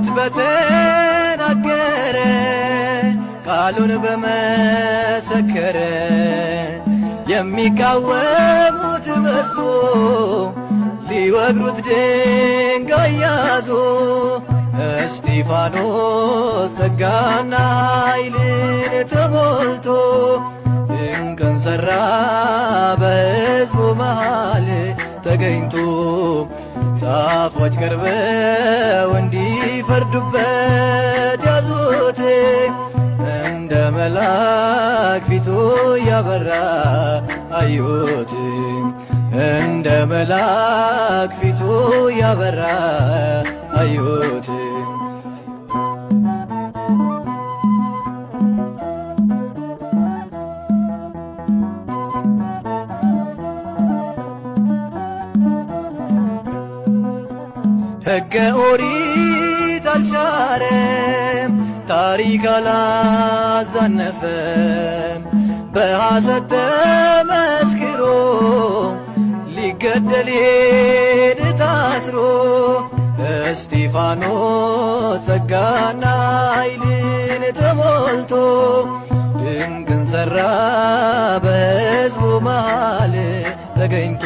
እውነት በተናገረ ቃሉን በመሰከረ የሚቃወሙት በዙ ሊወግሩት ድንጋይ ያዙ። እስጢፋኖስ ጸጋና ኃይልን ተሞልቶ ድንቅን ሠራ በሕዝቡ መሃል ተገኝቶ። ጻፎች ቀርበው እንዲፈርዱበት ያዙት እንደ መልአክ ፊቱ ያበራ አዩት እንደ መልአክ ፊቱ ያበራ አዩት። ሕገ ኦሪት አልሻረም፣ ታሪክ አላዛነፈም። በሐሰት ተመስክሮ ሊገደል ሄደ ታስሮ። እስጢፋኖስ ጸጋና ኃይልን ተሞልቶ ድንቅን ሠራ በሕዝቡ መሃል ተገኝቶ።